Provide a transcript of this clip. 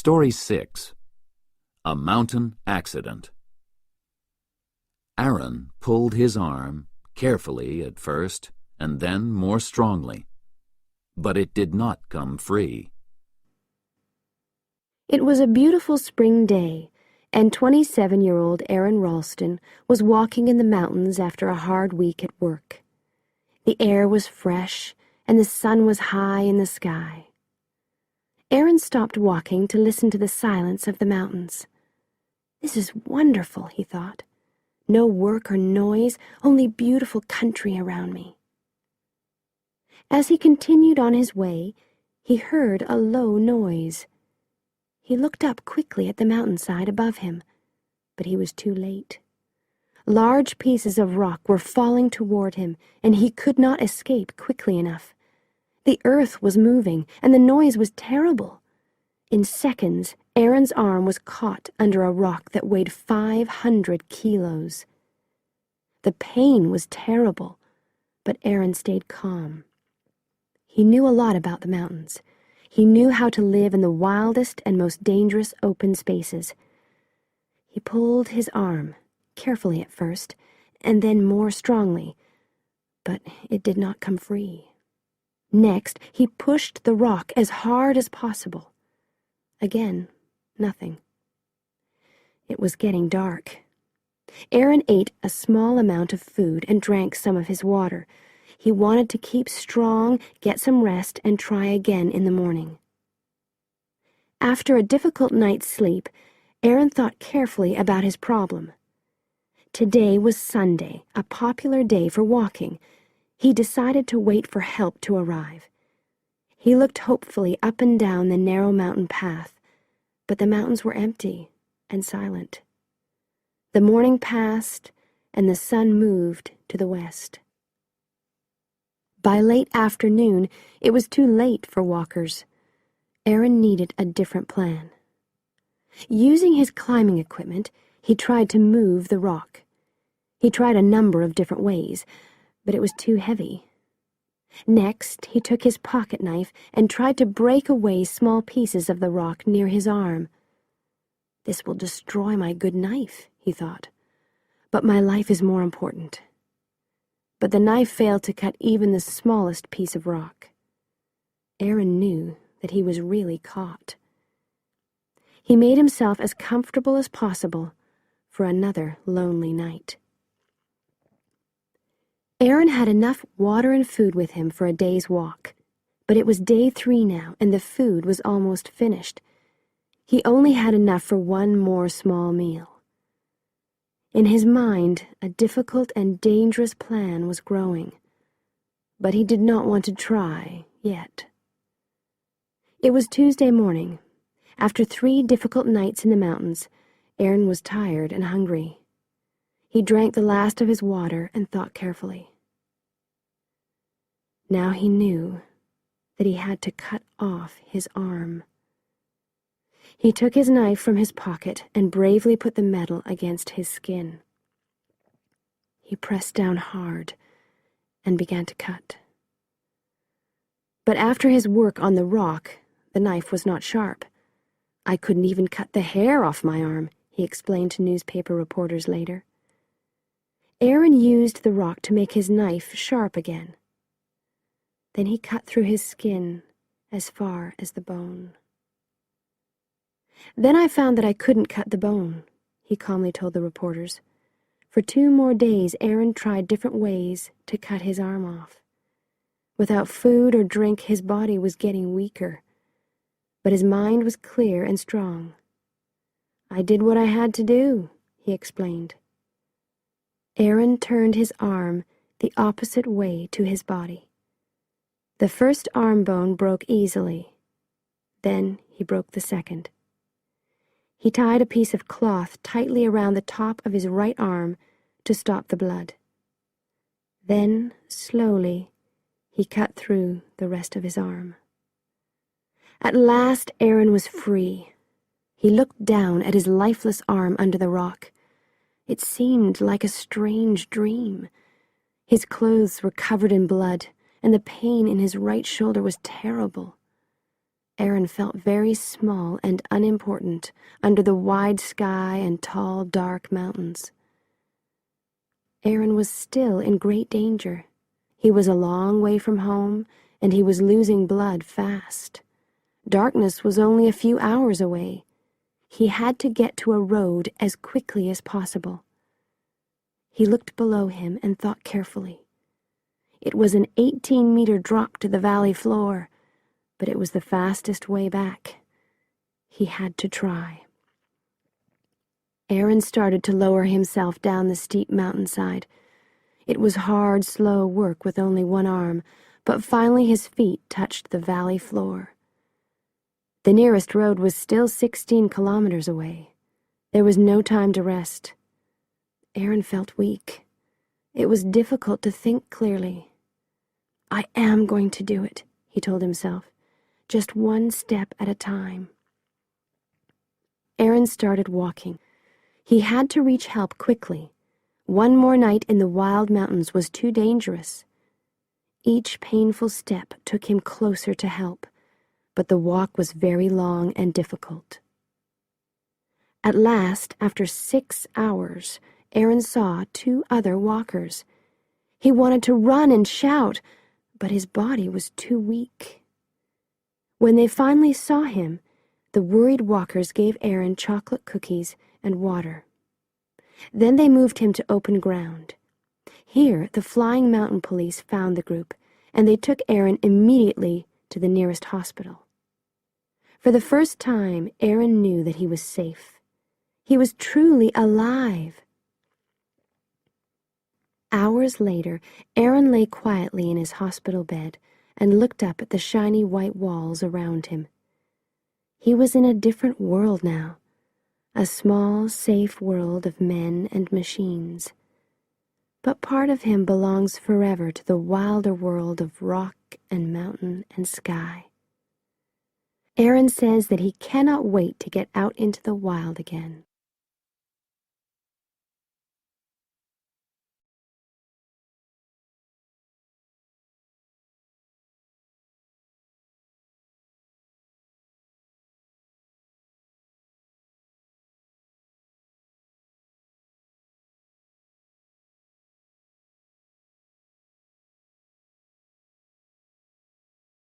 Story 6. A Mountain Accident. Aaron pulled his arm, carefully at first, and then more strongly. But it did not come free. It was a beautiful spring day, and 27-year-old Aaron Ralston was walking in the mountains after a hard week at work. The air was fresh, and the sun was high in the sky. Aaron stopped walking to listen to the silence of the mountains. "This is wonderful," he thought. "No work or noise, only beautiful country around me." As he continued on his way, he heard a low noise. He looked up quickly at the mountainside above him, but he was too late. Large pieces of rock were falling toward him, and he could not escape quickly enough. The earth was moving, and the noise was terrible. In seconds, Aaron's arm was caught under a rock that weighed 500 kilos. The pain was terrible, but Aaron stayed calm. He knew a lot about the mountains. He knew how to live in the wildest and most dangerous open spaces. He pulled his arm, carefully at first, and then more strongly, but it did not come free. Next, he pushed the rock as hard as possible. Again, nothing. It was getting dark. Aaron ate a small amount of food and drank some of his water. He wanted to keep strong, get some rest, and try again in the morning. After a difficult night's sleep, Aaron thought carefully about his problem. Today was Sunday, a popular day for walking. He decided to wait for help to arrive. He looked hopefully up and down the narrow mountain path, but the mountains were empty and silent. The morning passed, and the sun moved to the west. By late afternoon, it was too late for walkers. Aaron needed a different plan. Using his climbing equipment, he tried to move the rock. He tried a number of different ways, but it was too heavy. Next, he took his pocket knife and tried to break away small pieces of the rock near his arm. "This will destroy my good knife," he thought, "but my life is more important." But the knife failed to cut even the smallest piece of rock. Aaron knew that he was really caught. He made himself as comfortable as possible for another lonely night. Aaron had enough water and food with him for a day's walk, but it was day 3 now, and the food was almost finished. He only had enough for one more small meal. In his mind, a difficult and dangerous plan was growing, but he did not want to try yet. It was Tuesday morning. After 3 difficult nights in the mountains, Aaron was tired and hungry. He drank the last of his water and thought carefully. Now he knew that he had to cut off his arm. He took his knife from his pocket and bravely put the metal against his skin. He pressed down hard and began to cut. But after his work on the rock, the knife was not sharp. "I couldn't even cut the hair off my arm," he explained to newspaper reporters later. Aaron used the rock to make his knife sharp again. Then he cut through his skin as far as the bone. "Then I found that I couldn't cut the bone," he calmly told the reporters. For 2 more days, Aaron tried different ways to cut his arm off. Without food or drink, his body was getting weaker, but his mind was clear and strong. "I did what I had to do," he explained. Aaron turned his arm the opposite way to his body. The first arm bone broke easily. Then he broke the second. He tied a piece of cloth tightly around the top of his right arm to stop the blood. Then, slowly, he cut through the rest of his arm. At last, Aaron was free. He looked down at his lifeless arm under the rock. It seemed like a strange dream. His clothes were covered in blood, and the pain in his right shoulder was terrible. Aaron felt very small and unimportant under the wide sky and tall, dark mountains. Aaron was still in great danger. He was a long way from home, and he was losing blood fast. Darkness was only a few hours away. He had to get to a road as quickly as possible. He looked below him and thought carefully. It was an 18-meter drop to the valley floor, but it was the fastest way back. He had to try. Aaron started to lower himself down the steep mountainside. It was hard, slow work with only one arm, but finally his feet touched the valley floor. The nearest road was still 16 kilometers away. There was no time to rest. Aaron felt weak. It was difficult to think clearly. "I am going to do it," he told himself, "just one step at a time." Aaron started walking. He had to reach help quickly. One more night in the wild mountains was too dangerous. Each painful step took him closer to help, but the walk was very long and difficult. At last, after 6 hours, Aaron saw 2 other walkers. He wanted to run and shout, but his body was too weak. When they finally saw him, the worried walkers gave Aaron chocolate cookies and water. Then they moved him to open ground. Here, the Flying Mountain Police found the group, and they took Aaron immediately to the nearest hospital. For the first time, Aaron knew that he was safe. He was truly alive. Hours later, Aaron lay quietly in his hospital bed and looked up at the shiny white walls around him. He was in a different world now, a small, safe world of men and machines. But part of him belongs forever to the wilder world of rock and mountain and sky. Aaron says that he cannot wait to get out into the wild again.